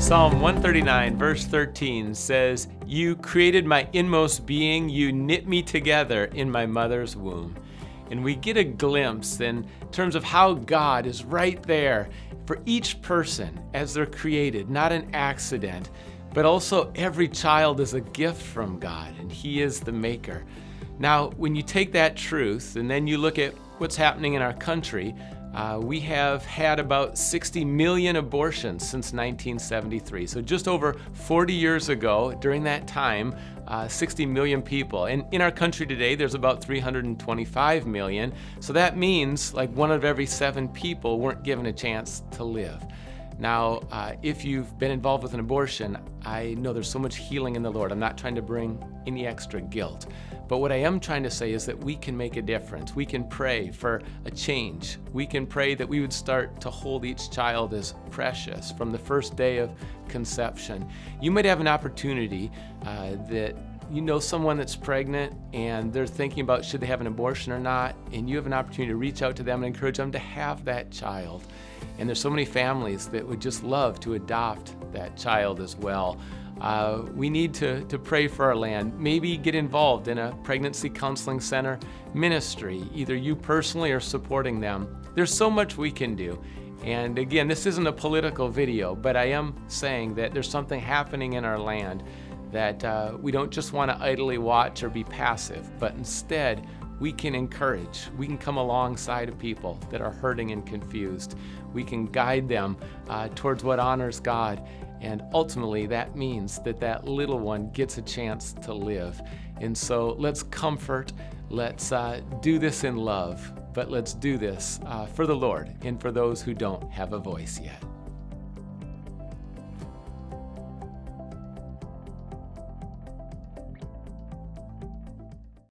Psalm 139, verse 13 says, "You created my inmost being, you knit me together in my mother's womb." And we get a glimpse in terms of how God is right there for each person as they're created, not an accident, but also every child is a gift from God, and He is the maker. Now, when you take that truth and then you look at what's happening in our country, we have had about 60 million abortions since 1973. So just over 40 years ago, during that time, 60 million people. And in our country today, there's about 325 million. So that means like 1 of every 7 people weren't given a chance to live. Now, if you've been involved with an abortion, I know there's so much healing in the Lord. I'm not trying to bring any extra guilt. But what I am trying to say is that we can make a difference. We can pray for a change. We can pray that we would start to hold each child as precious from the first day of conception. You might have an opportunity that you know someone that's pregnant and they're thinking about should they have an abortion or not, and you have an opportunity to reach out to them and encourage them to have that child. And there's so many families that would just love to adopt that child as well. We need to pray for our land. Maybe get involved in a pregnancy counseling center ministry, either you personally or supporting them. There's so much we can do. And again, this isn't a political video, but I am saying that there's something happening in our land that we don't just want to idly watch or be passive, but instead we can encourage. We can come alongside of people that are hurting and confused. We can guide them towards what honors God. And ultimately, that means that that little one gets a chance to live. And so let's comfort, let's do this in love, but let's do this for the Lord and for those who don't have a voice yet.